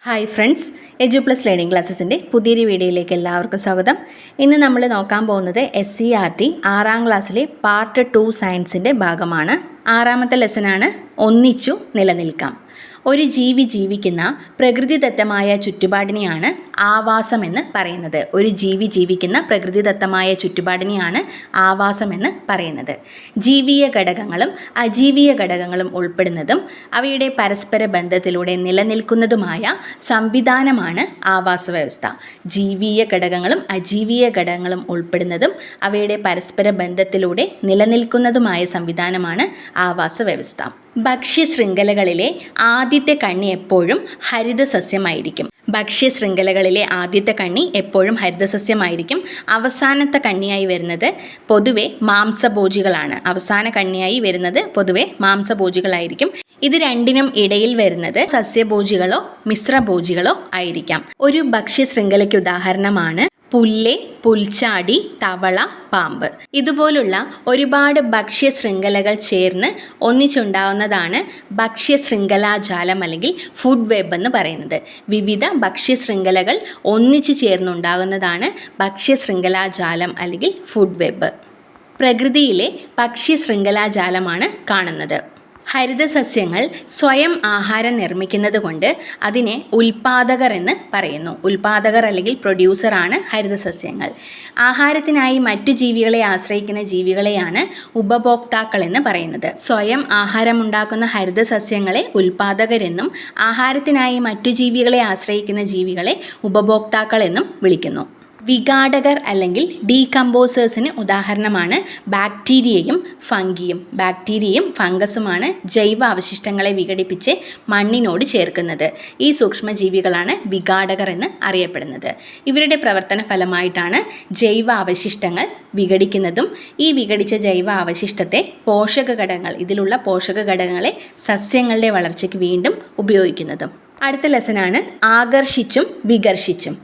Hi friends, എജു plus learning ക്ലാസ്സസിൻ്റെ പുതിയൊരു വീഡിയോയിലേക്ക് എല്ലാവർക്കും സ്വാഗതം. ഇന്ന് നമ്മൾ നോക്കാൻ പോകുന്നത് SCERT 6ാം ക്ലാസ്സിലെ പാർട്ട് 2 സയൻസിൻ്റെ ഭാഗമാണ്. 6ാമത്തെ ലെസനാണ് ഒന്നിച്ചു നിലനിൽക്കാം. ഒരു ജീവി ജീവിക്കുന്ന പ്രകൃതിദത്തമായ ചുറ്റുപാടിനെയാണ് ആവാസമെന്ന് പറയുന്നത്. ഒരു ജീവി ജീവിക്കുന്ന പ്രകൃതിദത്തമായ ചുറ്റുപാടിനെയാണ് ആവാസമെന്ന് പറയുന്നത്. ജീവിയ ഘടകങ്ങളും അജീവീയ ഘടകങ്ങളും ഉൾപ്പെടുന്നതും അവയുടെ പരസ്പര ബന്ധത്തിലൂടെ നിലനിൽക്കുന്നതുമായ സംവിധാനമാണ് ആവാസ വ്യവസ്ഥ. ജീവിയ ഘടകങ്ങളും അജീവീയ ഘടകങ്ങളും ഉൾപ്പെടുന്നതും അവയുടെ പരസ്പര ബന്ധത്തിലൂടെ നിലനിൽക്കുന്നതുമായ സംവിധാനമാണ് ആവാസ വ്യവസ്ഥ. ഭക്ഷ്യശൃംഖലകളിലെ ആദ്യത്തെ കണ്ണി എപ്പോഴും ഹരിതസസ്യമായിരിക്കും. ഭക്ഷ്യശൃംഖലകളിലെ ആദ്യത്തെ കണ്ണി എപ്പോഴും ഹരിതസസ്യമായിരിക്കും. അവസാനത്തെ കണ്ണിയായി വരുന്നത് പൊതുവെ മാംസഭോജികളാണ്. അവസാന കണ്ണിയായി വരുന്നത് പൊതുവെ മാംസഭോജികളായിരിക്കും. ഇത് രണ്ടിനും ഇടയിൽ വരുന്നത് സസ്യഭോജികളോ മിശ്രഭോജികളോ ആയിരിക്കാം. ഒരു ഭക്ഷ്യശൃംഖലയ്ക്ക് ഉദാഹരണമാണ് പുല്ല്, പുൽച്ചാടി, തവള, പാമ്പ്. ഇതുപോലുള്ള ഒരുപാട് ഭക്ഷ്യശൃംഖലകൾ ചേർന്ന് ഒന്നിച്ചുണ്ടാവുന്നതാണ് ഭക്ഷ്യശൃംഖലാജാലം അല്ലെങ്കിൽ ഫുഡ് വെബ് എന്ന് പറയുന്നത്. വിവിധ ഭക്ഷ്യശൃംഖലകൾ ഒന്നിച്ചു ചേർന്നുണ്ടാകുന്നതാണ് ഭക്ഷ്യശൃംഖലാജാലം അല്ലെങ്കിൽ ഫുഡ് വെബ്. പ്രകൃതിയിലെ ഭക്ഷ്യശൃംഖലാജാലമാണ് കാണുന്നത്. ഹരിതസസ്യങ്ങൾ സ്വയം ആഹാരം നിർമ്മിക്കുന്നത് കൊണ്ട് അതിനെ ഉൽപാദകർ എന്ന് പറയുന്നു. ഉൽപാദകർ അല്ലെങ്കിൽ പ്രൊഡ്യൂസറാണ് ഹരിതസസ്യങ്ങൾ. ആഹാരത്തിനായി മറ്റു ജീവികളെ ആശ്രയിക്കുന്ന ജീവികളെയാണ് ഉപഭോക്താക്കൾ എന്ന് പറയുന്നത്. സ്വയം ആഹാരമുണ്ടാക്കുന്ന ഹരിതസസ്യങ്ങളെ ഉൽപാദകരെന്നും ആഹാരത്തിനായി മറ്റു ജീവികളെ ആശ്രയിക്കുന്ന ജീവികളെ ഉപഭോക്താക്കൾ എന്നും വിളിക്കുന്നു. വിഘാടകർ അല്ലെങ്കിൽ ഡീകമ്പോസേഴ്സിന് ഉദാഹരണമാണ് ബാക്ടീരിയയും ഫംഗിയും. ബാക്ടീരിയയും ഫംഗസുമാണ് ജൈവ അവശിഷ്ടങ്ങളെ വിഘടിപ്പിച്ച് മണ്ണിനോട് ചേർക്കുന്നത്. ഈ സൂക്ഷ്മജീവികളാണ് വിഘാടകർ എന്ന് അറിയപ്പെടുന്നത്. ഇവരുടെ പ്രവർത്തന ഫലമായിട്ടാണ് ജൈവ അവശിഷ്ടങ്ങൾ വിഘടിക്കുന്നതും ഈ വിഘടിച്ച ജൈവ അവശിഷ്ടത്തെ ഇതിലുള്ള പോഷക ഘടകങ്ങളെ സസ്യങ്ങളുടെ വളർച്ചയ്ക്ക് വീണ്ടും ഉപയോഗിക്കുന്നതും. അടുത്ത ലെസനാണ് ആകർഷിച്ചും വികർഷിച്ചും.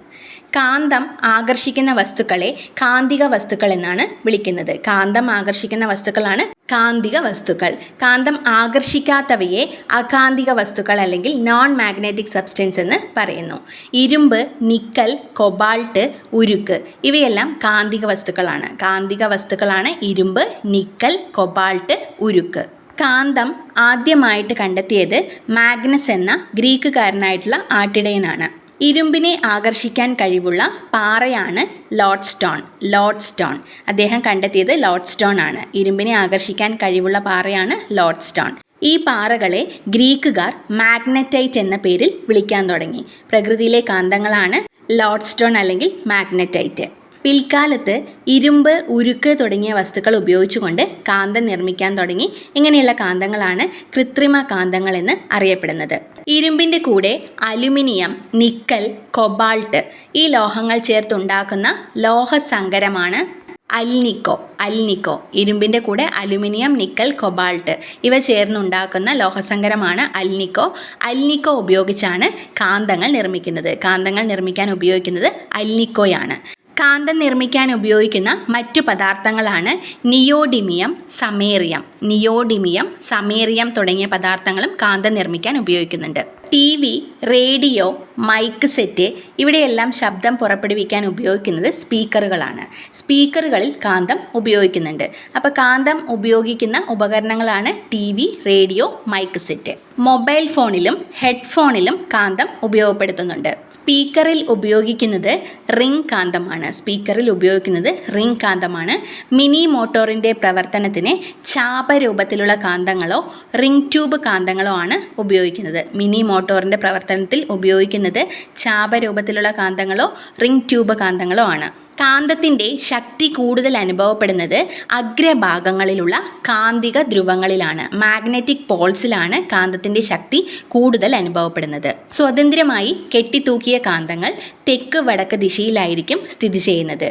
കാന്തം ആകർഷിക്കുന്ന വസ്തുക്കളെ കാന്തിക വസ്തുക്കൾ എന്നാണ് വിളിക്കുന്നത്. കാന്തം ആകർഷിക്കുന്ന വസ്തുക്കളാണ് കാന്തിക വസ്തുക്കൾ. കാന്തം ആകർഷിക്കാത്തവയെ അകാന്തിക വസ്തുക്കൾ അല്ലെങ്കിൽ നോൺ മാഗ്നറ്റിക് സബ്സ്റ്റൻസ് എന്ന് പറയുന്നു. ഇരുമ്പ്, നിക്കൽ, കൊബാൾട്ട്, ഉരുക്ക് ഇവയെല്ലാം കാന്തിക വസ്തുക്കളാണ്. കാന്തിക വസ്തുക്കളാണ് ഇരുമ്പ്, നിക്കൽ, കൊബാൾട്ട്, ഉരുക്ക്. കാന്തം ആദ്യമായിട്ട് കണ്ടെത്തിയത് മാഗ്നസ് എന്ന ഗ്രീക്കുകാരനായിട്ടുള്ള ആട്ടിടയനാണ്. ഇരുമ്പിനെ ആകർഷിക്കാൻ കഴിവുള്ള പാറയാണ് ലോഡ്സ്റ്റോൺ. അദ്ദേഹം കണ്ടെത്തിയത് ലോഡ്സ്റ്റോൺ ആണ്. ഇരുമ്പിനെ ആകർഷിക്കാൻ കഴിവുള്ള പാറയാണ് ലോഡ്സ്റ്റോൺ. ഈ പാറകളെ ഗ്രീക്കുകാർ മാഗ്നറ്റൈറ്റ് എന്ന പേരിൽ വിളിക്കാൻ തുടങ്ങി. പ്രകൃതിയിലെ കാന്തങ്ങളാണ് ലോഡ്സ്റ്റോൺ അല്ലെങ്കിൽ മാഗ്നറ്റൈറ്റ്. പിൽക്കാലത്ത് ഇരുമ്പ്, ഉരുക്ക് തുടങ്ങിയ വസ്തുക്കൾ ഉപയോഗിച്ചുകൊണ്ട് കാന്തം നിർമ്മിക്കാൻ തുടങ്ങി. ഇങ്ങനെയുള്ള കാന്തങ്ങളാണ് കൃത്രിമ കാന്തങ്ങൾ എന്ന് അറിയപ്പെടുന്നത്. ഇരുമ്പിൻ്റെ കൂടെ അലുമിനിയം, നിക്കൽ, കൊബാൾട്ട് ഈ ലോഹങ്ങൾ ചേർത്തുണ്ടാക്കുന്ന ലോഹസങ്കരമാണ് അൽനിക്കോ. ഇരുമ്പിൻ്റെ കൂടെ അലുമിനിയം, നിക്കൽ, കൊബാൾട്ട് ഇവ ചേർന്നുണ്ടാക്കുന്ന ലോഹസങ്കരമാണ് അൽനിക്കോ ഉപയോഗിച്ചാണ് കാന്തങ്ങൾ നിർമ്മിക്കുന്നത്. കാന്തങ്ങൾ നിർമ്മിക്കാൻ ഉപയോഗിക്കുന്നത് അൽനിക്കോയാണ്. കാന്തം നിർമ്മിക്കാൻ ഉപയോഗിക്കുന്ന മറ്റു പദാർത്ഥങ്ങളാണ് നിയോഡിമിയം, സമേറിയം തുടങ്ങിയ പദാർത്ഥങ്ങളും കാന്തം നിർമ്മിക്കാൻ ഉപയോഗിക്കുന്നുണ്ട്. TV, റേഡിയോ, മൈക്ക് സെറ്റ് ഇവിടെയെല്ലാം ശബ്ദം പുറപ്പെടുവിക്കാൻ ഉപയോഗിക്കുന്നത് സ്പീക്കറുകളാണ്. സ്പീക്കറുകളിൽ കാന്തം ഉപയോഗിക്കുന്നുണ്ട്. അപ്പോൾ കാന്തം ഉപയോഗിക്കുന്ന ഉപകരണങ്ങളാണ് TV, radio, mike set. Mobile ഫോണിലും ഹെഡ്ഫോണിലും കാന്തം ഉപയോഗപ്പെടുത്തുന്നുണ്ട്. സ്പീക്കറിൽ ഉപയോഗിക്കുന്നത് റിംഗ് കാന്തമാണ്. മിനി മോട്ടോറിൻ്റെ പ്രവർത്തനത്തിന് ചാപരൂപത്തിലുള്ള കാന്തങ്ങളോ റിംഗ് ട്യൂബ് കാന്തങ്ങളോ ആണ് ഉപയോഗിക്കുന്നത്. മിനി മോട്ടോറിൻ്റെ പ്രവർത്തനത്തിൽ ഉപയോഗിക്കുന്നത് ചാപരൂപത്തിലുള്ള കാന്തങ്ങളോ റിംഗ് ട്യൂബ് കാന്തങ്ങളോ ആണ്. കാന്തത്തിൻ്റെ ശക്തി കൂടുതൽ അനുഭവപ്പെടുന്നത് അഗ്രഭാഗങ്ങളിലുള്ള കാന്തിക ധ്രുവങ്ങളിലാണ്. മാഗ്നറ്റിക് പോൾസിലാണ് കാന്തത്തിൻ്റെ ശക്തി കൂടുതൽ അനുഭവപ്പെടുന്നത്. സ്വതന്ത്രമായി കെട്ടിത്തൂക്കിയ കാന്തങ്ങൾ തെക്ക് വടക്ക് ദിശയിലായിരിക്കും സ്ഥിതി ചെയ്യുന്നത്.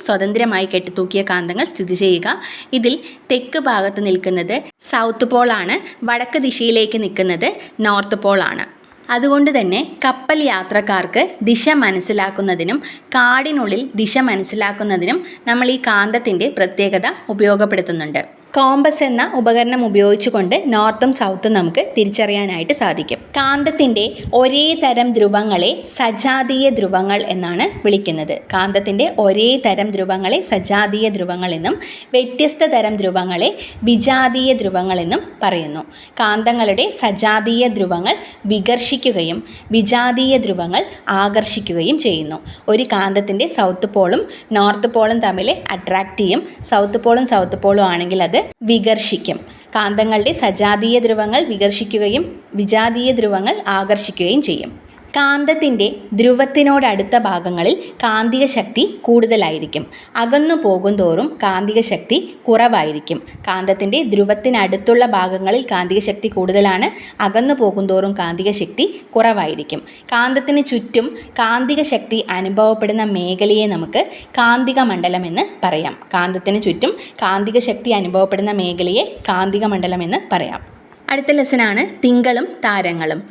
സ്വതന്ത്രമായി കെട്ടിത്തൂക്കിയ കാന്തങ്ങൾ സ്ഥിതി ചെയ്യുക. ഇതിൽ തെക്ക് ഭാഗത്ത് നിൽക്കുന്നത് സൗത്ത് പോളാണ്. വടക്ക് ദിശയിലേക്ക് നിൽക്കുന്നത് നോർത്ത് പോളാണ്. അതുകൊണ്ട് തന്നെ കപ്പൽ യാത്രക്കാർക്ക് ദിശ മനസ്സിലാക്കുന്നതിനും കാടിനുള്ളിൽ ദിശ മനസ്സിലാക്കുന്നതിനും നമ്മൾ ഈ കാന്തത്തിൻ്റെ പ്രത്യേകത ഉപയോഗപ്പെടുത്തുന്നുണ്ട്. കോമ്പസ് എന്ന ഉപകരണം ഉപയോഗിച്ചുകൊണ്ട് നോർത്തും സൗത്തും നമുക്ക് തിരിച്ചറിയാനായിട്ട് സാധിക്കും. കാന്തത്തിൻ്റെ ഒരേ തരം ധ്രുവങ്ങളെ സജാതീയ ധ്രുവങ്ങൾ എന്നാണ് വിളിക്കുന്നത്. കാന്തത്തിൻ്റെ ഒരേ തരം ധ്രുവങ്ങളെ സജാതീയ ധ്രുവങ്ങൾ എന്നും വ്യത്യസ്ത തരം ധ്രുവങ്ങളെ വിജാതീയ ധ്രുവങ്ങൾ എന്നും പറയുന്നു. കാന്തങ്ങളുടെ സജാതീയ ധ്രുവങ്ങൾ വികർഷിക്കുകയും വിജാതീയ ധ്രുവങ്ങൾ ആകർഷിക്കുകയും ചെയ്യുന്നു. ഒരു കാന്തത്തിൻ്റെ സൗത്ത് പോളും നോർത്ത് പോളും തമ്മിൽ അട്രാക്റ്റ് ചെയ്യും. സൗത്ത് പോളും ആണെങ്കിൽ അത് വികർഷിക്കും. കാന്തങ്ങളുടെ സജാതീയ ധ്രുവങ്ങൾ വികർഷിക്കുകയും വിജാതീയ ധ്രുവങ്ങൾ ആകർഷിക്കുകയും ചെയ്യും. കാന്തത്തിൻ്റെ ധ്രുവത്തിനോടടുത്ത ഭാഗങ്ങളിൽ കാന്തിക ശക്തി കൂടുതലായിരിക്കും. അകന്നു പോകുന്തോറും കാന്തിക ശക്തി കുറവായിരിക്കും. കാന്തത്തിൻ്റെ ധ്രുവത്തിനടുത്തുള്ള ഭാഗങ്ങളിൽ കാന്തിക ശക്തി കൂടുതലാണ്. അകന്നു പോകുന്തോറും കാന്തിക ശക്തി കുറവായിരിക്കും. കാന്തത്തിന് ചുറ്റും കാന്തിക ശക്തി അനുഭവപ്പെടുന്ന മേഖലയെ നമുക്ക് കാന്തിക മണ്ഡലം എന്ന് പറയാം. കാന്തത്തിന് ചുറ്റും കാന്തിക ശക്തി അനുഭവപ്പെടുന്ന മേഖലയെ കാന്തിക മണ്ഡലം എന്ന് പറയാം. അടുത്ത ലെസനാണ് തിങ്കളും താരങ്ങളും.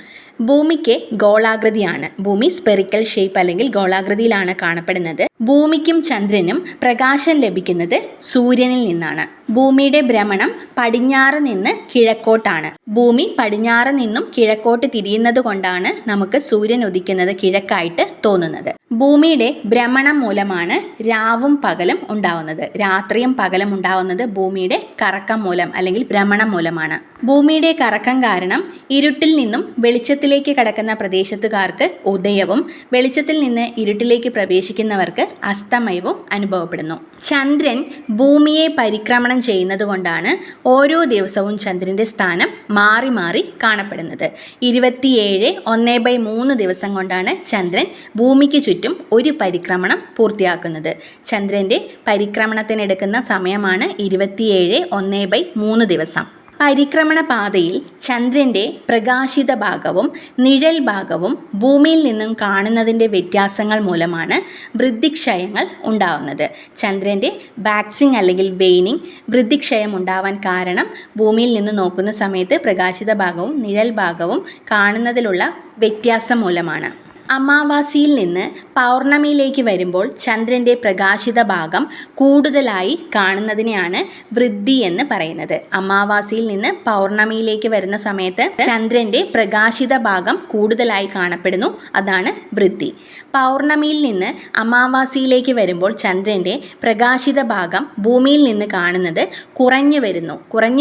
ഭൂമിക്ക് ഗോളാകൃതിയാണ്. ഭൂമി സ്പെറിക്കൽ ഷേപ്പ് അല്ലെങ്കിൽ ഗോളാകൃതിയിലാണ് കാണപ്പെടുന്നത്. ഭൂമിക്കും ചന്ദ്രനും പ്രകാശം ലഭിക്കുന്നത് സൂര്യനിൽ നിന്നാണ്. ഭൂമിയുടെ ഭ്രമണം പടിഞ്ഞാറ് നിന്ന് കിഴക്കോട്ടാണ്. ഭൂമി പടിഞ്ഞാറ് നിന്നും കിഴക്കോട്ട് തിരിയുന്നത് കൊണ്ടാണ് നമുക്ക് സൂര്യൻ ഉദിക്കുന്നത് കിഴക്കായിട്ട് തോന്നുന്നത്. ഭൂമിയുടെ ഭ്രമണം മൂലമാണ് രാവും പകലും ഉണ്ടാവുന്നത്. രാത്രിയും പകലും ഉണ്ടാവുന്നത് ഭൂമിയുടെ കറക്കം മൂലം അല്ലെങ്കിൽ ഭ്രമണം മൂലമാണ്. ഭൂമിയുടെ കറക്കം കാരണം ഇരുട്ടിൽ നിന്നും വെളിച്ചത്തിലേക്ക് കടക്കുന്ന പ്രദേശത്തുകാർക്ക് ഉദയവും വെളിച്ചത്തിൽ നിന്ന് ഇരുട്ടിലേക്ക് പ്രവേശിക്കുന്നവർക്ക് അസ്തമയവും അനുഭവപ്പെടുന്നു. ചന്ദ്രൻ ഭൂമിയെ പരിക്രമണം ചെയ്യുന്നത് കൊണ്ടാണ് ഓരോ ദിവസവും ചന്ദ്രൻ്റെ സ്ഥാനം മാറി മാറി കാണപ്പെടുന്നത്. 27 ദിവസം കൊണ്ടാണ് ചന്ദ്രൻ ഭൂമിക്ക് ചുറ്റും ഒരു പരിക്രമണം പൂർത്തിയാക്കുന്നത്. ചന്ദ്രൻ്റെ പരിക്രമണത്തിനെടുക്കുന്ന സമയമാണ് 27 ദിവസം. പരിക്രമണ പാതയിൽ ചന്ദ്രൻ്റെ പ്രകാശിത ഭാഗവും നിഴൽ ഭാഗവും ഭൂമിയിൽ നിന്നും കാണുന്നതിൻ്റെ വ്യത്യാസങ്ങൾ മൂലമാണ് വൃദ്ധിക്ഷയങ്ങൾ ഉണ്ടാവുന്നത്. ചന്ദ്രൻ്റെ വാക്സിംഗ് അല്ലെങ്കിൽ വെയ്നിങ് വൃദ്ധിക്ഷയം ഉണ്ടാവാൻ കാരണം ഭൂമിയിൽ നിന്ന് നോക്കുന്ന സമയത്ത് പ്രകാശിത ഭാഗവും നിഴൽ ഭാഗവും കാണുന്നതിലുള്ള വ്യത്യാസം മൂലമാണ്. അമാവാസിയിൽ നിന്ന് പൗർണമിയിലേക്ക് വരുമ്പോൾ ചന്ദ്രൻ്റെ പ്രകാശിത ഭാഗം കൂടുതലായി കാണുന്നതിനെയാണ് വൃദ്ധി എന്ന് പറയുന്നത്. അമാവാസിയിൽ നിന്ന് പൗർണമിയിലേക്ക് വരുന്ന സമയത്ത് ചന്ദ്രൻ്റെ പ്രകാശിത ഭാഗം കൂടുതലായി കാണപ്പെടുന്നു. അതാണ് വൃദ്ധി. പൗർണമിയിൽ നിന്ന് അമാവാസിയിലേക്ക് വരുമ്പോൾ ചന്ദ്രൻ്റെ പ്രകാശിത ഭാഗം ഭൂമിയിൽ നിന്ന് കാണുന്നത് കുറഞ്ഞു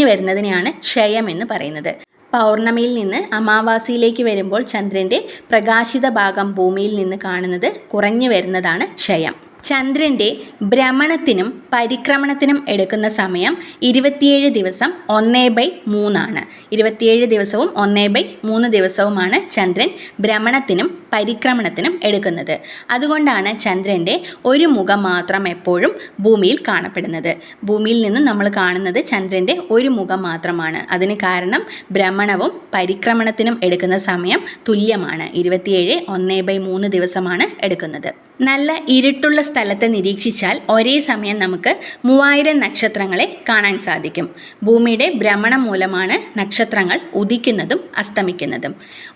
വരുന്നതിനെയാണ് ക്ഷയം എന്ന് പറയുന്നത്. പൗർണമിയിൽ നിന്ന് അമാവാസിയിലേക്ക് വരുമ്പോൾ ചന്ദ്രൻ്റെ പ്രകാശിത ഭാഗം ഭൂമിയിൽ നിന്ന് കാണുന്നത് കുറഞ്ഞു വരുന്നതാണ് ക്ഷയം. ചന്ദ്രൻ്റെ ഭ്രമണത്തിനും പരിക്രമണത്തിനും എടുക്കുന്ന സമയം 27 ദിവസം 1/3 ആണ്. 27 ദിവസവും 1/3 ദിവസവുമാണ് ചന്ദ്രൻ ഭ്രമണത്തിനും പരിക്രമണത്തിനും എടുക്കുന്നത്. അതുകൊണ്ടാണ് ചന്ദ്രൻ്റെ ഒരു മുഖം മാത്രം എപ്പോഴും ഭൂമിയിൽ കാണപ്പെടുന്നത്. ഭൂമിയിൽ നിന്ന് നമ്മൾ കാണുന്നത് ചന്ദ്രൻ്റെ ഒരു മുഖം മാത്രമാണ്. അതിന് കാരണം ഭ്രമണവും പരിക്രമണത്തിനും എടുക്കുന്ന സമയം തുല്യമാണ്. 27 ദിവസമാണ് എടുക്കുന്നത്. നല്ല ഇരുട്ടുള്ള സ്ഥലത്ത് നിരീക്ഷിച്ചാൽ ഒരേ സമയം നമുക്ക് 3000 നക്ഷത്രങ്ങളെ കാണാൻ സാധിക്കും. ഭൂമിയുടെ ഭ്രമണം മൂലമാണ് നക്ഷത്രങ്ങൾ ഉദിക്കുന്നതും അസ്തമിക്കുന്നതും.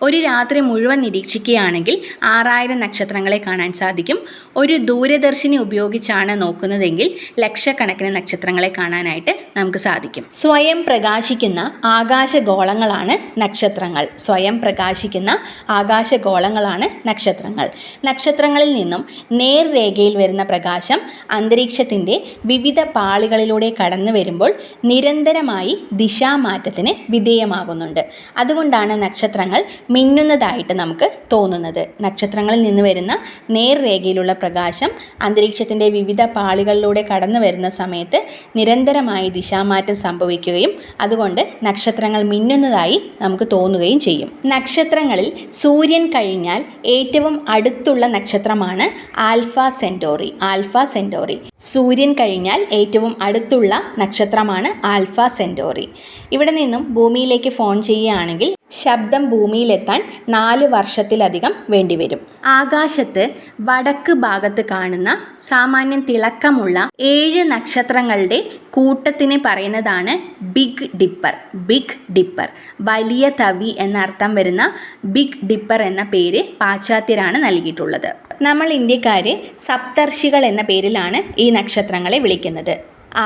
ഒരു രാത്രി മുഴുവൻ നിരീക്ഷിക്കുകയാണെങ്കിൽ 6000 നക്ഷത്രങ്ങളെ കാണാൻ സാധിക്കും. ഒരു ദൂരദർശിനി ഉപയോഗിച്ചാണ് നോക്കുന്നതെങ്കിൽ ലക്ഷക്കണക്കിന് നക്ഷത്രങ്ങളെ കാണാനായിട്ട് നമുക്ക് സാധിക്കും. സ്വയം പ്രകാശിക്കുന്ന ആകാശഗോളങ്ങളാണ് നക്ഷത്രങ്ങൾ. സ്വയം പ്രകാശിക്കുന്ന ആകാശഗോളങ്ങളാണ് നക്ഷത്രങ്ങൾ. നക്ഷത്രങ്ങളിൽ നിന്നും നേർരേഖയിൽ വരുന്ന പ്രകാശം അന്തരീക്ഷത്തിൻ്റെ വിവിധ പാളികളിലൂടെ കടന്നു വരുമ്പോൾ നിരന്തരമായി ദിശാമാറ്റത്തിന് വിധേയമാകുന്നുണ്ട്. അതുകൊണ്ടാണ് നക്ഷത്രങ്ങൾ മിന്നുന്നതായിട്ട് നമുക്ക് തോന്നുന്നത്. നക്ഷത്രങ്ങളിൽ നിന്ന് വരുന്ന നേർരേഖയിലുള്ള പ്രകാശം അന്തരീക്ഷത്തിൻ്റെ വിവിധ പാളികളിലൂടെ കടന്നു വരുന്ന സമയത്ത് നിരന്തരമായി ദിശാമാറ്റം സംഭവിക്കുകയും അതുകൊണ്ട് നക്ഷത്രങ്ങൾ മിന്നുന്നതായി നമുക്ക് തോന്നുകയും ചെയ്യും. നക്ഷത്രങ്ങളിൽ സൂര്യൻ കഴിഞ്ഞാൽ ഏറ്റവും അടുത്തുള്ള നക്ഷത്രമാണ് ആൽഫ സെന്റോറി. സൂര്യൻ കഴിഞ്ഞാൽ ഏറ്റവും അടുത്തുള്ള നക്ഷത്രമാണ് ആൽഫ സെന്റോറി. ഇവിടെ നിന്നും ഭൂമിയിലേക്ക് ഫോൺ ചെയ്യുകയാണെങ്കിൽ ശബ്ദം ഭൂമിയിലെത്താൻ 4 വർഷത്തിലധികം വേണ്ടിവരും. ആകാശത്ത് വടക്ക് ഭാഗത്ത് കാണുന്ന സാമാന്യം തിളക്കമുള്ള 7 നക്ഷത്രങ്ങളുടെ കൂട്ടത്തിനെ പറയുന്നതാണ് ബിഗ് ഡിപ്പർ. വലിയ തവി എന്നർത്ഥം വരുന്ന ബിഗ് ഡിപ്പർ എന്ന പേര് പാശ്ചാത്യരാണ് നൽകിയിട്ടുള്ളത്. നമ്മൾ ഇന്ത്യക്കാർ സപ്തർഷികൾ എന്ന പേരിലാണ് ഈ നക്ഷത്രങ്ങളെ വിളിക്കുന്നത്.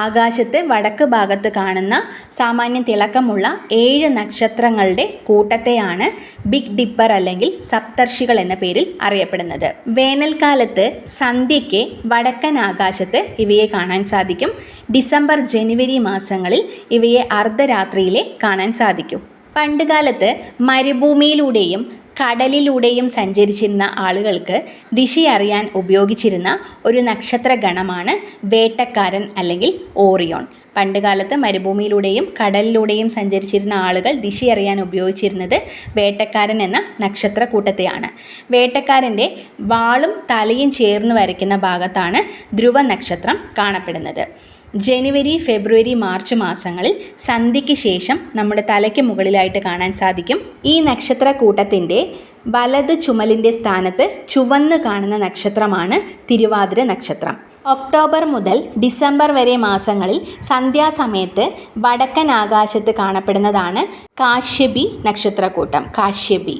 ആകാശത്ത് വടക്ക് ഭാഗത്ത് കാണുന്ന സാമാന്യം തിളക്കമുള്ള 7 നക്ഷത്രങ്ങളുടെ കൂട്ടത്തെയാണ് ബിഗ് ഡിപ്പർ അല്ലെങ്കിൽ സപ്തർഷികൾ എന്ന പേരിൽ അറിയപ്പെടുന്നത്. വേനൽക്കാലത്ത് സന്ധ്യയ്ക്ക് വടക്കൻ ആകാശത്ത് ഇവയെ കാണാൻ സാധിക്കും. ഡിസംബർ ജനുവരി മാസങ്ങളിൽ ഇവയെ അർദ്ധരാത്രിയിലെ കാണാൻ സാധിക്കും. പണ്ടുകാലത്ത് മരുഭൂമിയിലൂടെയും കടലിലൂടെയും സഞ്ചരിച്ചിരുന്ന ആളുകൾക്ക് ദിശയറിയാൻ ഉപയോഗിച്ചിരുന്ന ഒരു നക്ഷത്ര ഗണമാണ് വേട്ടക്കാരൻ അല്ലെങ്കിൽ ഓറിയോൺ. പണ്ടുകാലത്ത് മരുഭൂമിയിലൂടെയും കടലിലൂടെയും സഞ്ചരിച്ചിരുന്ന ആളുകൾ ദിശയറിയാൻ ഉപയോഗിച്ചിരുന്നത് വേട്ടക്കാരൻ എന്ന നക്ഷത്ര കൂട്ടത്തെയാണ്. വേട്ടക്കാരൻ്റെ വാളും തലയും ചേർന്ന് വരയ്ക്കുന്ന ഭാഗത്താണ് ധ്രുവ നക്ഷത്രം കാണപ്പെടുന്നത്. ജനുവരി, ഫെബ്രുവരി, മാർച്ച് മാസങ്ങളിൽ സന്ധ്യയ്ക്ക് ശേഷം നമ്മുടെ തലയ്ക്ക് മുകളിലായിട്ട് കാണാൻ സാധിക്കും. ഈ നക്ഷത്ര കൂട്ടത്തിൻ്റെ വലത് ചുമലിൻ്റെ സ്ഥാനത്ത് ചുവന്ന് കാണുന്ന നക്ഷത്രമാണ് തിരുവാതിര നക്ഷത്രം. ഒക്ടോബർ മുതൽ ഡിസംബർ വരെ മാസങ്ങളിൽ സന്ധ്യാസമയത്ത് വടക്കൻ ആകാശത്ത് കാണപ്പെടുന്നതാണ് കാശ്യപി നക്ഷത്രക്കൂട്ടം. കാശ്യപി.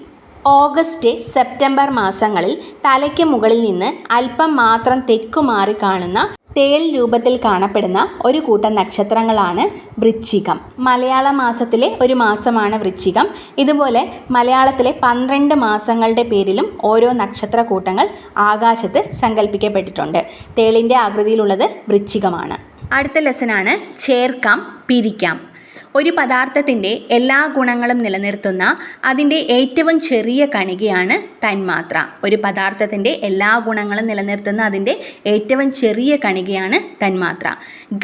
ഓഗസ്റ്റ്, സെപ്റ്റംബർ മാസങ്ങളിൽ തലയ്ക്ക് മുകളിൽ നിന്ന് അല്പം മാത്രം തെക്കുമാറി കാണുന്ന തേൾ രൂപത്തിൽ കാണപ്പെടുന്ന ഒരു കൂട്ടം നക്ഷത്രങ്ങളാണ് വൃശ്ചികം. മലയാള മാസത്തിലെ ഒരു മാസമാണ് വൃശ്ചികം. ഇതുപോലെ മലയാളത്തിലെ 12 മാസങ്ങളുടെ പേരിലും ഓരോ നക്ഷത്ര കൂട്ടങ്ങൾ ആകാശത്ത് സങ്കല്പിക്കപ്പെട്ടിട്ടുണ്ട്. തേളിൻ്റെ ആകൃതിയിലുള്ളത് വൃശ്ചികമാണ്. അടുത്ത ലെസനാണ് ചേർക്കാം, പിരിക്കാം. ഒരു പദാർത്ഥത്തിൻ്റെ എല്ലാ ഗുണങ്ങളും നിലനിർത്തുന്ന അതിൻ്റെ ഏറ്റവും ചെറിയ കണികയാണ് തന്മാത്ര. ഒരു പദാർത്ഥത്തിൻ്റെ എല്ലാ ഗുണങ്ങളും നിലനിർത്തുന്ന അതിൻ്റെ ഏറ്റവും ചെറിയ കണികയാണ് തന്മാത്ര.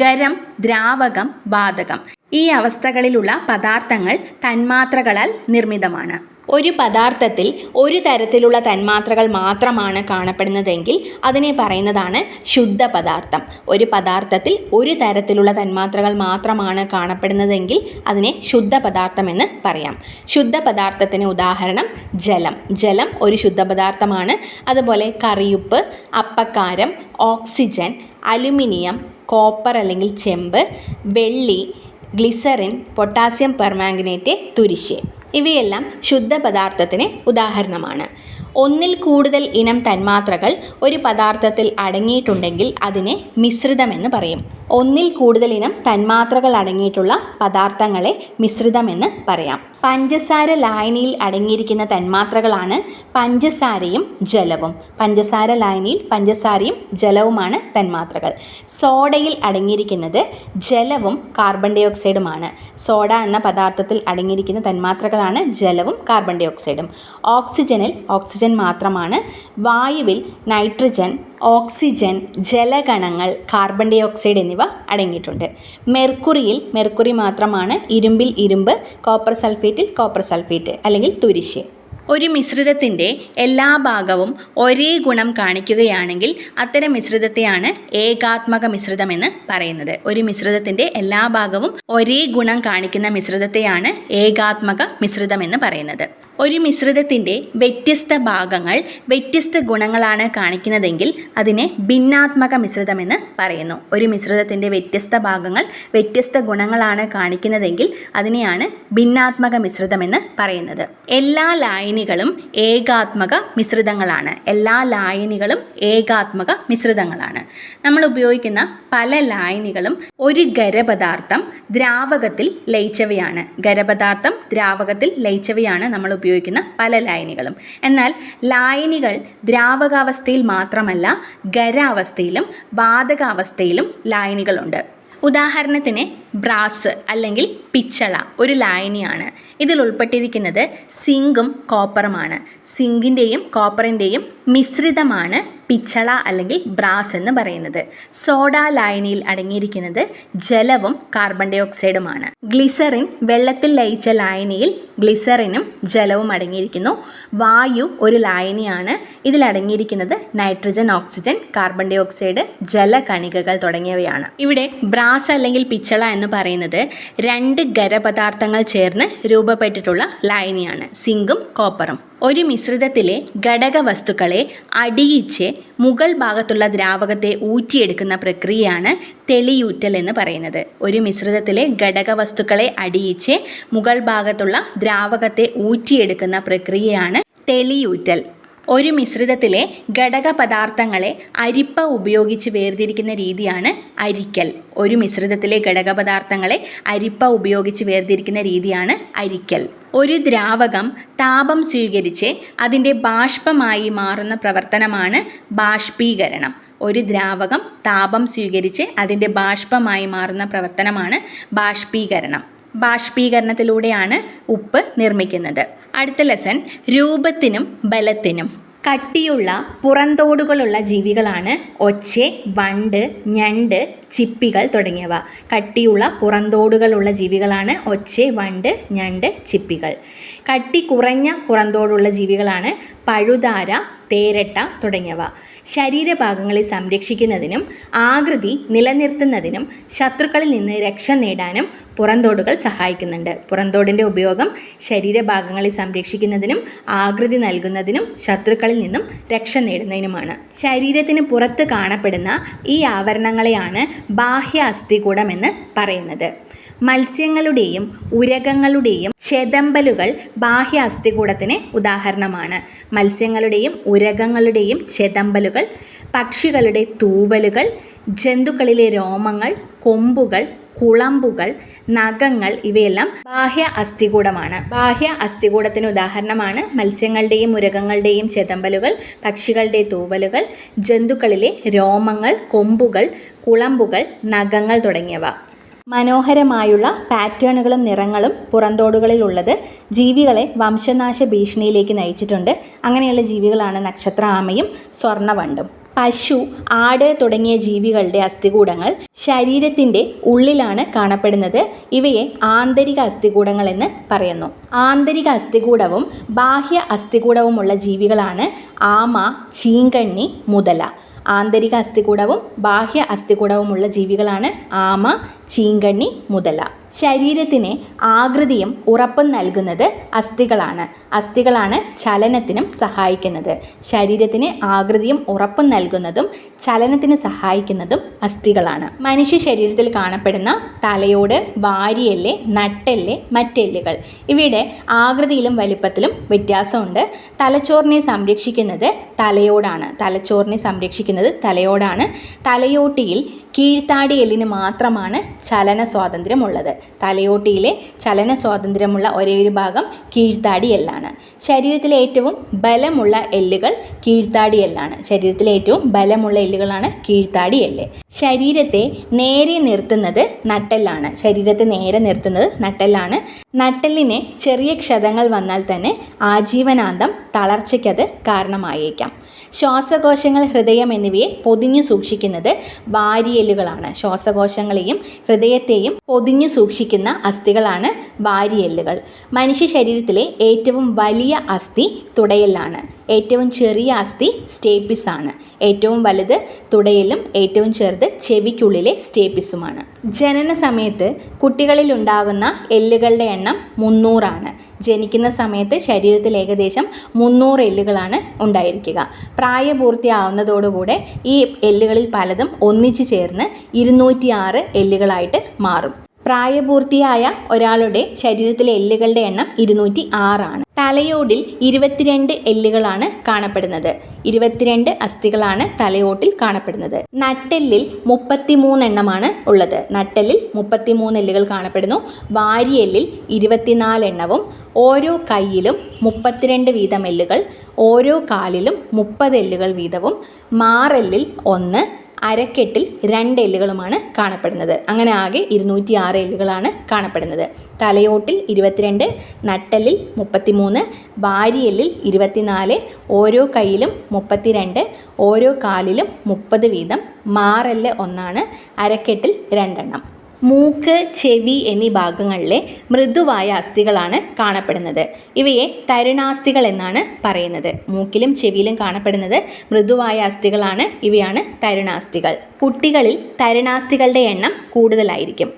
ഖരം, ദ്രാവകം, വാതകം ഈ അവസ്ഥകളിലുള്ള പദാർത്ഥങ്ങൾ തന്മാത്രകളാൽ നിർമ്മിതമാണ്. ഒരു പദാർത്ഥത്തിൽ ഒരു തരത്തിലുള്ള തന്മാത്രകൾ മാത്രമാണ് കാണപ്പെടുന്നതെങ്കിൽ അതിനെ പറയുന്നതാണ് ശുദ്ധ പദാർത്ഥം. ഒരു പദാർത്ഥത്തിൽ ഒരു തരത്തിലുള്ള തന്മാത്രകൾ മാത്രമാണ് കാണപ്പെടുന്നതെങ്കിൽ അതിനെ ശുദ്ധ പദാർത്ഥമെന്ന് പറയാം. ശുദ്ധ പദാർത്ഥത്തിന് ഉദാഹരണം ജലം. ജലം ഒരു ശുദ്ധ പദാർത്ഥമാണ്. അതുപോലെ കറിയുപ്പ്, അപ്പക്കാരം, ഓക്സിജൻ, അലുമിനിയം, കോപ്പർ അല്ലെങ്കിൽ ചെമ്പ്, വെള്ളി, ഗ്ലിസറിൻ, പൊട്ടാസ്യം പെർമാംഗനേറ്റ്, തുരിശ് ഇവയെല്ലാം ശുദ്ധ പദാർത്ഥത്തിന് ഉദാഹരണമാണ്. ഒന്നിൽ കൂടുതൽ ഇനം തന്മാത്രകൾ ഒരു പദാർത്ഥത്തിൽ അടങ്ങിയിട്ടുണ്ടെങ്കിൽ അതിനെ മിശ്രിതമെന്ന് പറയും. ഒന്നിൽ കൂടുതൽ ഇനം തന്മാത്രകൾ അടങ്ങിയിട്ടുള്ള പദാർത്ഥങ്ങളെ മിശ്രിതമെന്ന് പറയാം. പഞ്ചസാര ലായനിയിൽ അടങ്ങിയിരിക്കുന്ന തന്മാത്രകളാണ് പഞ്ചസാരയും ജലവും. പഞ്ചസാര ലായനിയിൽ പഞ്ചസാരയും ജലവുമാണ് തന്മാത്രകൾ. സോഡയിൽ അടങ്ങിയിരിക്കുന്നത് ജലവും കാർബൺ ഡൈ ഓക്സൈഡുമാണ്. സോഡ എന്ന പദാർത്ഥത്തിൽ അടങ്ങിയിരിക്കുന്ന തന്മാത്രകളാണ് ജലവും കാർബൺ ഡൈ ഓക്സൈഡും. ഓക്സിജനിൽ ഓക്സിജൻ മാത്രമാണ്. വായുവിൽ നൈട്രജൻ, ഓക്സിജൻ, ജലകണങ്ങൾ, കാർബൺ ഡൈ ഓക്സൈഡ് എന്നിവ അടങ്ങിയിട്ടുണ്ട്. മെർക്കുറിയിൽ മെർക്കുറി മാത്രമാണ്. ഇരുമ്പിൽ ഇരുമ്പ്, കോപ്പർ സൾഫേറ്റിൽ കോപ്പർ സൾഫേറ്റ് അല്ലെങ്കിൽ തുരിശ്. ഒരു മിശ്രിതത്തിൻ്റെ എല്ലാ ഭാഗവും ഒരേ ഗുണം കാണിക്കുകയാണെങ്കിൽ അത്തരം മിശ്രിതത്തെയാണ് ഏകാത്മക മിശ്രിതമെന്ന് പറയുന്നത്. ഒരു മിശ്രിതത്തിൻ്റെ എല്ലാ ഭാഗവും ഒരേ ഗുണം കാണിക്കുന്ന മിശ്രിതത്തെയാണ് ഏകാത്മക മിശ്രിതമെന്ന് പറയുന്നത്. ഒരു മിശ്രിതത്തിൻ്റെ വ്യത്യസ്ത ഭാഗങ്ങൾ വ്യത്യസ്ത ഗുണങ്ങളാണ് കാണിക്കുന്നതെങ്കിൽ അതിനെ ഭിന്നാത്മക മിശ്രിതമെന്ന് പറയുന്നു. ഒരു മിശ്രിതത്തിൻ്റെ വ്യത്യസ്ത ഭാഗങ്ങൾ വ്യത്യസ്ത ഗുണങ്ങളാണ് കാണിക്കുന്നതെങ്കിൽ അതിനെയാണ് ഭിന്നാത്മക മിശ്രിതമെന്ന് പറയുന്നത്. എല്ലാ ലായനികളും ഏകാത്മക മിശ്രിതങ്ങളാണ്. എല്ലാ ലായനികളും ഏകാത്മക മിശ്രിതങ്ങളാണ്. നമ്മൾ ഉപയോഗിക്കുന്ന പല ലായനികളും ഒരു ഖരപദാർത്ഥം ദ്രാവകത്തിൽ ലയിച്ചവയാണ്. ഖരപദാർത്ഥം ദ്രാവകത്തിൽ ലയിച്ചവയാണ് നമ്മൾ ഉപയോഗിക്കുന്ന പല ലായനികളും. എന്നാൽ ലായനികൾ ദ്രാവകാവസ്ഥയിൽ മാത്രമല്ല ഖരാവസ്ഥയിലും വാതകാവസ്ഥയിലും ലായനികളുണ്ട്. ഉദാഹരണത്തിന് ബ്രാസ് അല്ലെങ്കിൽ പിച്ചള ഒരു ലായനിയാണ്. ഇതിൽ ഉൾപ്പെട്ടിരിക്കുന്നത് സിങ്കും കോപ്പറുമാണ്. സിങ്കിൻ്റെയും കോപ്പറിൻ്റെയും മിശ്രിതമാണ് പിച്ചള അല്ലെങ്കിൽ ബ്രാസ് എന്ന് പറയുന്നത്. സോഡ ലായനിയിൽ അടങ്ങിയിരിക്കുന്നത് ജലവും കാർബൺ ഡൈ ഓക്സൈഡുമാണ്. ഗ്ലിസറിൻ വെള്ളത്തിൽ ലയിച്ച ലായനിയിൽ ഗ്ലിസറിനും ജലവും അടങ്ങിയിരിക്കുന്നു. വായു ഒരു ലായനിയാണ്. ഇതിലടങ്ങിയിരിക്കുന്നത് nitrogen, oxygen, carbon dioxide, ജലകണികകൾ തുടങ്ങിയവയാണ്. ഇവിടെ ബ്രാസ് അല്ലെങ്കിൽ പിച്ചള എന്ന് പറയുന്നത് 2 ഖരപദാർത്ഥങ്ങൾ ചേർന്ന് രൂപപ്പെട്ടിട്ടുള്ള ലായനിയാണ്, സിങ്കും കോപ്പറും. ഒരു മിശ്രിതത്തിലെ ഘടകവസ്തുക്കളെ അടിയിച്ച് മുകൾ ഭാഗത്തുള്ള ദ്രാവകത്തെ ഊറ്റിയെടുക്കുന്ന പ്രക്രിയയാണ് തെളിയൂറ്റൽ എന്ന് പറയുന്നത്. ഒരു മിശ്രിതത്തിലെ ഘടകവസ്തുക്കളെ അടിയിച്ച് മുകൾ ഭാഗത്തുള്ള ദ്രാവകത്തെ ഊറ്റിയെടുക്കുന്ന പ്രക്രിയയാണ് തെളിയൂറ്റൽ. ഒരു മിശ്രിതത്തിലെ ഘടക പദാർത്ഥങ്ങളെ അരിപ്പ ഉപയോഗിച്ച് വേർതിരിക്കുന്ന രീതിയാണ് അരിക്കൽ. ഒരു മിശ്രിതത്തിലെ ഘടക പദാർത്ഥങ്ങളെ അരിപ്പ ഉപയോഗിച്ച് വേർതിരിക്കുന്ന രീതിയാണ് അരിക്കൽ. ഒരു ദ്രാവകം താപം സ്വീകരിച്ച് അതിൻ്റെ ബാഷ്പമായി മാറുന്ന പ്രവർത്തനമാണ് ബാഷ്പീകരണം. ഒരു ദ്രാവകം താപം സ്വീകരിച്ച് അതിൻ്റെ ബാഷ്പമായി മാറുന്ന പ്രവർത്തനമാണ് ബാഷ്പീകരണം. ബാഷ്പീകരണത്തിലൂടെയാണ് ഉപ്പ് നിർമ്മിക്കുന്നത്. അടുത്ത ലെസൺ രൂപത്തിനും ബലത്തിനും. കട്ടിയുള്ള പുറന്തോടുകളുള്ള ജീവികളാണ് ഒച്ച്, വണ്ട്, ഞണ്ട്, ചിപ്പികൾ തുടങ്ങിയവ. കട്ടിയുള്ള പുറന്തോടുകളുള്ള ജീവികളാണ് ഒച്ച്, വണ്ട്, ഞണ്ട്, ചിപ്പികൾ. കട്ടി കുറഞ്ഞ പുറന്തോടുള്ള ജീവികളാണ് പഴുതാര, തേരട്ട തുടങ്ങിയവ. ശരീരഭാഗങ്ങളെ സംരക്ഷിക്കുന്നതിനും ആകൃതി നിലനിർത്തുന്നതിനും ശത്രുക്കളിൽ നിന്ന് രക്ഷ നേടാനും പുറന്തോടുകൾ സഹായിക്കുന്നുണ്ട്. പുറന്തോടിൻ്റെ ഉപയോഗം ശരീരഭാഗങ്ങളെ സംരക്ഷിക്കുന്നതിനും ആകൃതി നൽകുന്നതിനും ശത്രുക്കളിൽ നിന്നും രക്ഷ നേടുന്നതിനുമാണ്. ശരീരത്തിന് പുറത്ത് കാണപ്പെടുന്ന ഈ ആവരണങ്ങളെയാണ് ബാഹ്യ അസ്ഥികൂടം എന്ന് പറയുന്നത്. മത്സ്യങ്ങളുടെയും ഉരഗങ്ങളുടെയും ചെതമ്പലുകൾ ബാഹ്യ അസ്ഥികൂടത്തിന് ഉദാഹരണമാണ്. മത്സ്യങ്ങളുടെയും ഉരഗങ്ങളുടെയും ചെതമ്പലുകൾ, പക്ഷികളുടെ തൂവലുകൾ, ജന്തുക്കളിലെ രോമങ്ങൾ, കൊമ്പുകൾ, കുളമ്പുകൾ, നഖങ്ങൾ ഇവയെല്ലാം ബാഹ്യ അസ്ഥികൂടമാണ്. ബാഹ്യ അസ്ഥികൂടത്തിന് ഉദാഹരണമാണ് മത്സ്യങ്ങളുടെയും ഉരഗങ്ങളുടെയും ചെതമ്പലുകൾ, പക്ഷികളുടെ തൂവലുകൾ, ജന്തുക്കളിലെ രോമങ്ങൾ, കൊമ്പുകൾ, കുളമ്പുകൾ, നഖങ്ങൾ തുടങ്ങിയവ. മനോഹരമായുള്ള പാറ്റേണുകളും നിറങ്ങളും പുറന്തോടുകളിലുള്ളത് ജീവികളെ വംശനാശ ഭീഷണിയിലേക്ക് നയിച്ചിട്ടുണ്ട്. അങ്ങനെയുള്ള ജീവികളാണ് നക്ഷത്ര ആമയും സ്വർണ്ണവണ്ടും. പശു, ആട് തുടങ്ങിയ ജീവികളുടെ അസ്ഥികൂടങ്ങൾ ശരീരത്തിൻ്റെ ഉള്ളിലാണ് കാണപ്പെടുന്നത്. ഇവയെ ആന്തരിക അസ്ഥികൂടങ്ങൾ എന്ന് പറയുന്നു. ആന്തരിക അസ്ഥികൂടവും ബാഹ്യ അസ്ഥികൂടവുമുള്ള ജീവികളാണ് ആമ, ചീങ്കണ്ണി, മുതല. ആന്തരിക അസ്ഥികൂടവും ബാഹ്യ അസ്ഥികൂടവുമുള്ള ജീവികളാണ് ആമ, ചീങ്കണ്ണി, മുതല. ശരീരത്തിന് ആകൃതിയും ഉറപ്പും നൽകുന്നത് അസ്ഥികളാണ്. അസ്ഥികളാണ് ചലനത്തിനും സഹായിക്കുന്നത്. ശരീരത്തിന് ആകൃതിയും ഉറപ്പും നൽകുന്നതും ചലനത്തിന് സഹായിക്കുന്നതും അസ്ഥികളാണ്. മനുഷ്യ ശരീരത്തിൽ കാണപ്പെടുന്ന തലയോട്, വാരിയെല്ല്, നട്ടെല്ല്, മറ്റെല്ലുകൾ ഇവയുടെ ആകൃതിയിലും വലിപ്പത്തിലും വ്യത്യാസമുണ്ട്. തലച്ചോറിനെ സംരക്ഷിക്കുന്നത് തലയോടാണ്. തലയോട്ടിയിൽ കീഴ്ത്താടി എല്ലിന് മാത്രമാണ് ചലന സ്വാതന്ത്ര്യമുള്ളത്. തലയോട്ടിയിലെ ചലന സ്വാതന്ത്ര്യമുള്ള ഒരേയൊരു ഭാഗം കീഴ്ത്താടി എല്ലാണ്. ശരീരത്തിലെ ഏറ്റവും ബലമുള്ള എല്ലുകൾ കീഴ്ത്താടി എല്ലാണ്. കീഴ്ത്താടി എല്ല്. ശരീരത്തെ നേരെ നിർത്തുന്നത് നട്ടെല്ലാണ്. നട്ടെല്ലിന് ചെറിയ ക്ഷതങ്ങൾ വന്നാൽ തന്നെ ആജീവനാന്തം തളർച്ചയ്ക്കത് കാരണമായേക്കാം. ശ്വാസകോശങ്ങൾ, ഹൃദയം എന്നിവയെ പൊതിഞ്ഞു സൂക്ഷിക്കുന്നത് വാരിയെല്ലുകളാണ്. ശ്വാസകോശങ്ങളെയും ഹൃദയത്തെയും പൊതിഞ്ഞു സൂക്ഷിക്കുന്ന അസ്ഥികളാണ് വാരിയെല്ലുകൾ. മനുഷ്യ ശരീരത്തിലെ ഏറ്റവും വലിയ അസ്ഥി തുടയെല്ലാണ്. ഏറ്റവും ചെറിയ അസ്ഥി സ്റ്റേപ്പിസ് ആണ്. ഏറ്റവും വലുത് തുടയെല്ലും ഏറ്റവും ചെറുത് ചെവിക്കുള്ളിലെ സ്റ്റേപ്പിസുമാണ്. ജനന സമയത്ത് കുട്ടികളിൽ ഉണ്ടാകുന്ന എല്ലുകളുടെ എണ്ണം 300 ജനിക്കുന്ന സമയത്ത് ശരീരത്തിൽ ഏകദേശം 300 എല്ലുകളാണ് ഉണ്ടായിരിക്കുക. പ്രായപൂർത്തിയാവുന്നതോടുകൂടെ ഈ എല്ലുകളിൽ പലതും ഒന്നിച്ചു ചേർന്ന് 206 എല്ലുകളായിട്ട് മാറും. പ്രായപൂർത്തിയായ ഒരാളുടെ ശരീരത്തിലെ എല്ലുകളുടെ എണ്ണം 206. തലയോടിൽ 22 എല്ലുകളാണ് കാണപ്പെടുന്നത്. 22 അസ്ഥികളാണ് തലയോട്ടിൽ കാണപ്പെടുന്നത്. നട്ടെല്ലിൽ 33 എണ്ണമാണ് ഉള്ളത്. 33 എല്ലുകൾ കാണപ്പെടുന്നു. വാരിയെല്ലിൽ 24 എണ്ണവും, ഓരോ കൈയിലും 32 വീതം എല്ലുകൾ, ഓരോ കാലിലും 30 എല്ലുകൾ വീതവും, മാറെല്ലിൽ 1, അരക്കെട്ടിൽ 2 എല്ലുകളുമാണ് കാണപ്പെടുന്നത്. അങ്ങനെ ആകെ 206 എല്ലുകളാണ് കാണപ്പെടുന്നത്. തലയോട്ടിൽ 22, നട്ടെല്ലിൽ 33, വാരിയെല്ലിൽ 24, ഓരോ കൈയിലും 32, ഓരോ കാലിലും 30 വീതം, മാറെല്ല് 1, അരക്കെട്ടിൽ 2 എണ്ണം. മൂക്ക്, ചെവി എന്നീ ഭാഗങ്ങളിലെ മൃദുവായ അസ്ഥികളാണ് കാണപ്പെടുന്നത്. ഇവയെ തരുണാസ്ഥികൾ എന്നാണ് പറയുന്നത്. മൂക്കിലും ചെവിയിലും കാണപ്പെടുന്നത് മൃദുവായ അസ്ഥികളാണ്. ഇവയാണ് തരുണാസ്ഥികൾ. കുട്ടികളിൽ തരുണാസ്ഥികളുടെ എണ്ണം കൂടുതലായിരിക്കും.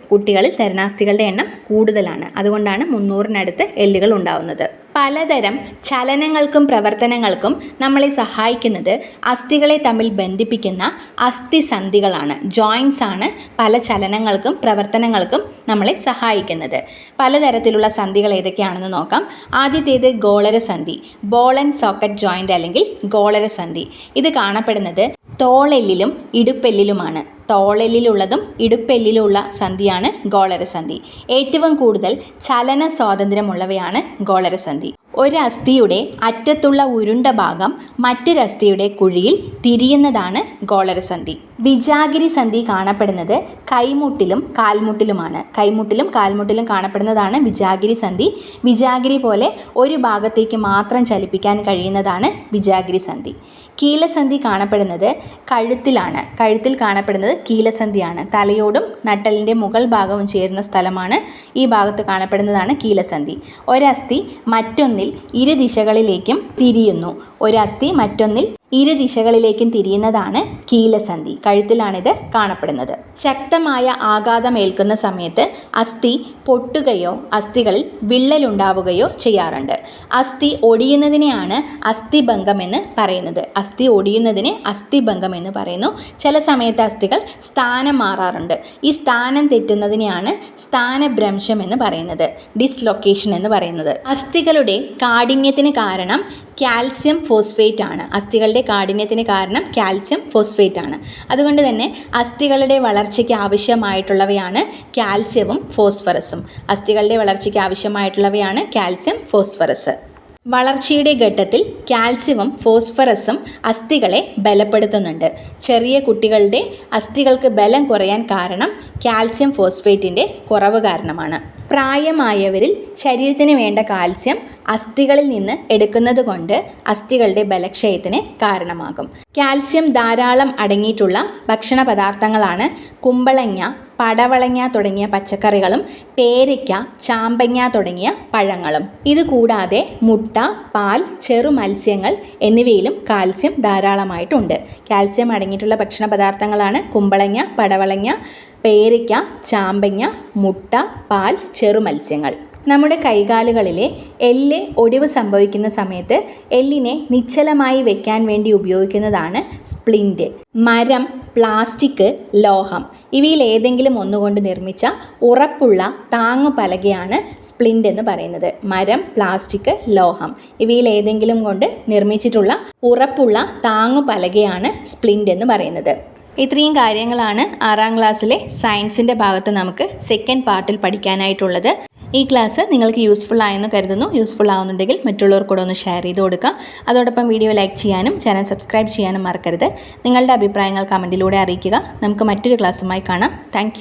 അതുകൊണ്ടാണ് 300-നടുത്ത് എല്ലുകൾ ഉണ്ടാവുന്നത്. പലതരം ചലനങ്ങൾക്കും പ്രവർത്തനങ്ങൾക്കും നമ്മളെ സഹായിക്കുന്നത് അസ്ഥികളെ തമ്മിൽ ബന്ധിപ്പിക്കുന്ന അസ്ഥിസന്ധികളാണ്. ജോയിൻസ് ആണ് പല ചലനങ്ങൾക്കും പ്രവർത്തനങ്ങൾക്കും നമ്മളെ സഹായിക്കുന്നത്. പലതരത്തിലുള്ള സന്ധികൾ ഏതൊക്കെയാണെന്ന് നോക്കാം. ആദ്യത്തേത് ഗോളരസന്ധി, ബോൾ ആൻഡ് സോക്കറ്റ് ജോയിൻ്റ് അല്ലെങ്കിൽ ഗോളരസന്ധി. ഇത് കാണപ്പെടുന്നത് തോളെല്ലിലും ഇടുപ്പെല്ലിലുമാണ്. തോളെല്ലിലുള്ളതും ഇടുപ്പെല്ലിലുള്ള സന്ധിയാണ് ഗോളരസന്ധി. ഏറ്റവും കൂടുതൽ ചലന സ്വാതന്ത്ര്യമുള്ളവയാണ് ഗോളരസന്ധി. ഒരസ്ഥിയുടെ അറ്റത്തുള്ള ഉരുണ്ട ഭാഗം മറ്റൊരസ്ഥിയുടെ കുഴിയിൽ തിരിയുന്നതാണ് ഗോളരസന്ധി. വിജാഗിരി സന്ധി കാണപ്പെടുന്നത് കൈമുട്ടിലും കാൽമുട്ടിലുമാണ്. കൈമുട്ടിലും കാൽമുട്ടിലും കാണപ്പെടുന്നതാണ് വിജാഗിരി സന്ധി. വിജാഗിരി പോലെ ഒരു ഭാഗത്തേക്ക് മാത്രം ചലിപ്പിക്കാൻ കഴിയുന്നതാണ് വിജാഗിരി സന്ധി. കീലസന്ധി കാണപ്പെടുന്നത് കഴുത്തിലാണ്. കഴുത്തിൽ കാണപ്പെടുന്നത് കീലസന്ധിയാണ്. തലയോടും നട്ടലിൻ്റെ മുകൾ ഭാഗവും ചേരുന്ന സ്ഥലമാണ് ഈ ഭാഗത്ത് കാണപ്പെടുന്നതാണ് കീലസന്ധി. ഒരസ്ഥി മറ്റൊന്നിൽ ഇരുദിശകളിലേക്കും തിരിയുന്നു. ഒരസ്ഥി മറ്റൊന്നിൽ ഇരുദിശകളിലേക്കും തിരിയുന്നതാണ് കീലസന്ധി. കഴുത്തിലാണിത് കാണപ്പെടുന്നത്. ശക്തമായ ആഘാതമേൽക്കുന്ന സമയത്ത് അസ്ഥി പൊട്ടുകയോ അസ്ഥികളിൽ വിള്ളലുണ്ടാവുകയോ ചെയ്യാറുണ്ട്. അസ്ഥി ഒടിയുന്നതിനെയാണ് അസ്ഥിഭംഗം എന്ന് പറയുന്നത്. അസ്ഥി ഒടിയുന്നതിനെ അസ്ഥിഭംഗം എന്ന് പറയുന്നു. ചില സമയത്ത് അസ്ഥികൾ സ്ഥാനം മാറാറുണ്ട്. ഈ സ്ഥാനം തെറ്റുന്നതിനെയാണ് സ്ഥാനഭ്രംശം എന്ന് പറയുന്നത്, ഡിസ്ലൊക്കേഷൻ എന്ന് പറയുന്നത്. അസ്ഥികളുടെ കാഠിന്യത്തിന് കാരണം കാൽസ്യം ഫോസ്ഫേറ്റ് ആണ്. അസ്ഥികളുടെ കാഠിന്യത്തിന് കാരണം കാൽസ്യം ഫോസ്ഫേറ്റ് ആണ്. അതുകൊണ്ട് തന്നെ അസ്ഥികളുടെ വളർച്ചയ്ക്ക് ആവശ്യമായിട്ടുള്ളവയാണ് കാൽസ്യവും ഫോസ്ഫറസും. അസ്ഥികളുടെ വളർച്ചയ്ക്ക് ആവശ്യമായിട്ടുള്ളവയാണ് കാൽസ്യം, ഫോസ്ഫറസ്. വളർച്ചയുടെ ഘട്ടത്തിൽ കാൽസ്യവും ഫോസ്ഫറസും അസ്ഥികളെ ബലപ്പെടുത്തുന്നുണ്ട്. ചെറിയ കുട്ടികളുടെ അസ്ഥികൾക്ക് ബലം കുറയാൻ കാരണം കാൽസ്യം ഫോസ്ഫേറ്റിൻ്റെ കുറവ് കാരണമാണ്. പ്രായമായവരിൽ ശരീരത്തിന് വേണ്ട കാൽസ്യം അസ്ഥികളിൽ നിന്ന് എടുക്കുന്നത് കൊണ്ട് അസ്ഥികളുടെ ബലക്ഷയത്തിന് കാരണമാകും. കാൽസ്യം ധാരാളം അടങ്ങിയിട്ടുള്ള ഭക്ഷണ പദാർത്ഥങ്ങളാണ് കുമ്പളങ്ങ, പടവളങ്ങ തുടങ്ങിയ പച്ചക്കറികളും പേരയ്ക്ക, ചാമ്പങ്ങ തുടങ്ങിയ പഴങ്ങളും. ഇതുകൂടാതെ മുട്ട, പാൽ, ചെറു മത്സ്യങ്ങൾ എന്നിവയിലും കാൽസ്യം ധാരാളമായിട്ടുണ്ട്. കാൽസ്യം അടങ്ങിയിട്ടുള്ള ഭക്ഷണ പദാർത്ഥങ്ങളാണ് കുമ്പളങ്ങ, പടവളങ്ങ, പേരയ്ക്ക, ചാമ്പങ്ങ, മുട്ട, പാൽ, ചെറു മത്സ്യങ്ങൾ. നമ്മുടെ കൈകാലുകളിലെ എല്ല് ഒടിവ് സംഭവിക്കുന്ന സമയത്ത് എല്ലിനെ നിശ്ചലമായി വെക്കാൻ വേണ്ടി ഉപയോഗിക്കുന്നതാണ് സ്പ്ലിൻറ്റ്. മരം, പ്ലാസ്റ്റിക്, ലോഹം ഇവയിൽ ഏതെങ്കിലും ഒന്നുകൊണ്ട് നിർമ്മിച്ച ഉറപ്പുള്ള താങ്ങുപലകയാണ് സ്പ്ലിൻറ്റ് എന്ന് പറയുന്നത്. മരം, പ്ലാസ്റ്റിക്, ലോഹം ഇവയിൽ ഏതെങ്കിലും കൊണ്ട് നിർമ്മിച്ചിട്ടുള്ള ഉറപ്പുള്ള താങ്ങുപലകയാണ് സ്പ്ലിൻറ്റ് എന്ന് പറയുന്നത്. ഇത്രയും കാര്യങ്ങളാണ് 6ാം ക്ലാസ്സിലെ സയൻസിൻ്റെ ഭാഗത്ത് നമുക്ക് സെക്കൻഡ് പാർട്ടിൽ പഠിക്കാനായിട്ടുള്ളത്. ഈ ക്ലാസ് നിങ്ങൾക്ക് യൂസ്ഫുൾ ആയെന്ന് കരുതുന്നു. യൂസ്ഫുൾ ആവുന്നുണ്ടെങ്കിൽ മറ്റുള്ളവർ കൂടെ ഒന്ന് ഷെയർ ചെയ്ത് കൊടുക്കുക. അതോടൊപ്പം വീഡിയോ ലൈക്ക് ചെയ്യാനും ചാനൽ സബ്സ്ക്രൈബ് ചെയ്യാനും മറക്കരുത്. നിങ്ങളുടെ അഭിപ്രായങ്ങൾ കമൻറ്റിലൂടെ അറിയിക്കുക. നമുക്ക് മറ്റൊരു ക്ലാസ്സുമായി കാണാം. താങ്ക്